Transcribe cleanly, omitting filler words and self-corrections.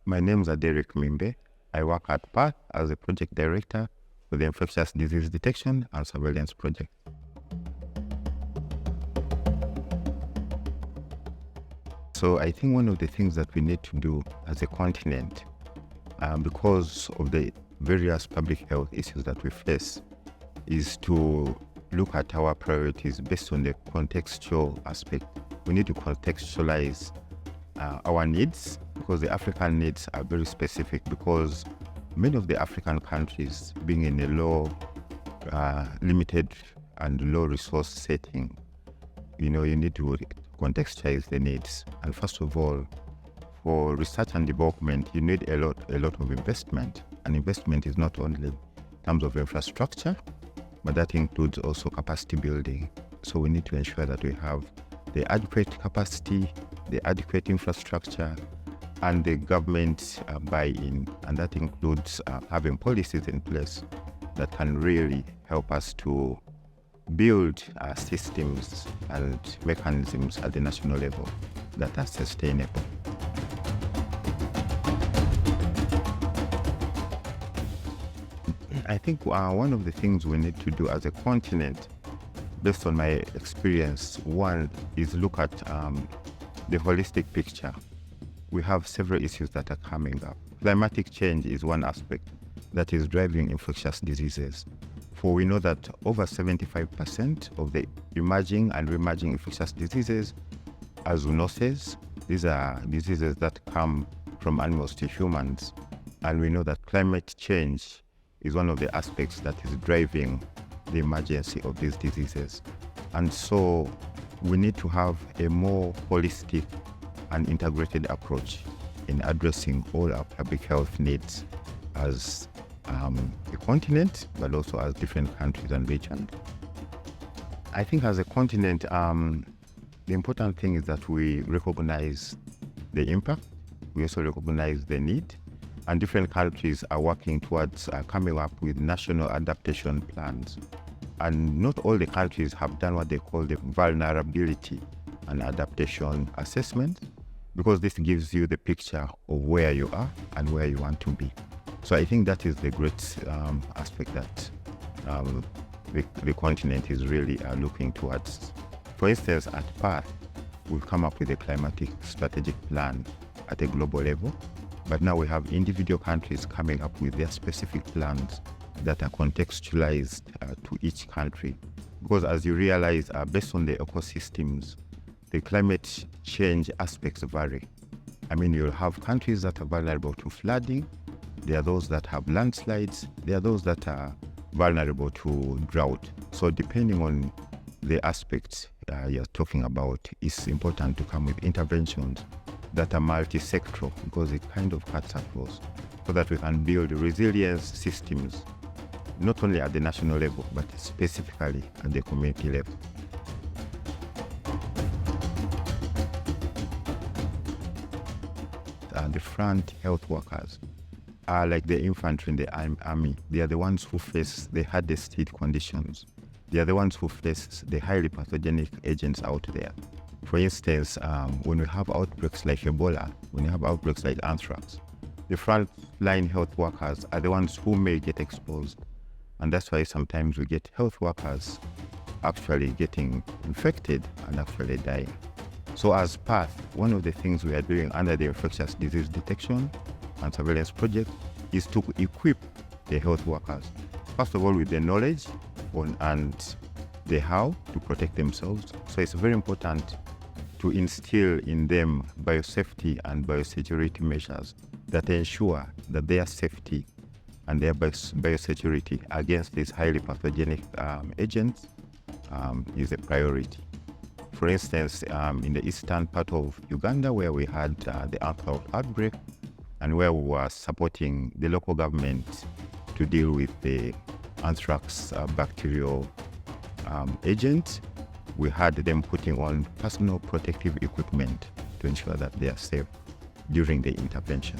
My name's Derrick Mimbe. I work at PATH as a project director for the Infectious Disease Detection and Surveillance Project. So I think one of the things that we need to do as a continent, because of the various public health issues that we face, is to look at our priorities based on the contextual aspect. We need to contextualize our needs, because the African needs are very specific, because many of the African countries, being in a low, limited and low resource setting, you need to contextualize the needs. And first of all, for research and development, you need a lot of investment. And investment is not only in terms of infrastructure, but that includes also capacity building. So we need to ensure that we have the adequate capacity, the adequate infrastructure, and the government buy-in. And that includes having policies in place that can really help us to build systems and mechanisms at the national level that are sustainable. I think one of the things we need to do as a continent, based on my experience, one is look at the holistic picture. We have several issues that are coming up. Climatic change is one aspect that is driving infectious diseases. For we know that over 75% of the emerging and re-emerging infectious diseases are zoonoses. These are diseases that come from animals to humans. And we know that climate change is one of the aspects that is driving the emergency of these diseases. And so we need to have a more holistic and integrated approach in addressing all our public health needs as a continent, but also as different countries and regions. I think as a continent, the important thing is that we recognize the impact. We also recognize the need. And different countries are working towards coming up with national adaptation plans. And not all the countries have done what they call the vulnerability and adaptation assessment, because this gives you the picture of where you are and where you want to be. So I think that is the great aspect that the continent is really looking towards. For instance, at PATH, we've come up with a climatic strategic plan at a global level. But now we have individual countries coming up with their specific plans that are contextualized to each country. Because as you realize, based on the ecosystems, the climate change aspects vary. I mean, you'll have countries that are vulnerable to flooding. There are those that have landslides. There are those that are vulnerable to drought. So depending on the aspects you're talking about, it's important to come with interventions that are multi-sectoral, because it kind of cuts across, so that we can build resilience systems, not only at the national level, but specifically at the community level. The front health workers are like the infantry in the army. They are the ones who face the hardest hit conditions. They are the ones who face the highly pathogenic agents out there. For instance, when we have outbreaks like Ebola, when you have outbreaks like anthrax, the frontline health workers are the ones who may get exposed. And that's why sometimes we get health workers actually getting infected and actually dying. So as PATH, one of the things we are doing under the Infectious Disease Detection and Surveillance Project is to equip the health workers, first of all, with the knowledge and the how to protect themselves. So it's very important to instill in them biosafety and biosecurity measures that ensure that their safety and their biosecurity against these highly pathogenic agents is a priority. For instance, in the eastern part of Uganda, where we had the anthrax outbreak, and where we were supporting the local government to deal with the anthrax bacterial agent, we had them putting on personal protective equipment to ensure that they are safe during the intervention.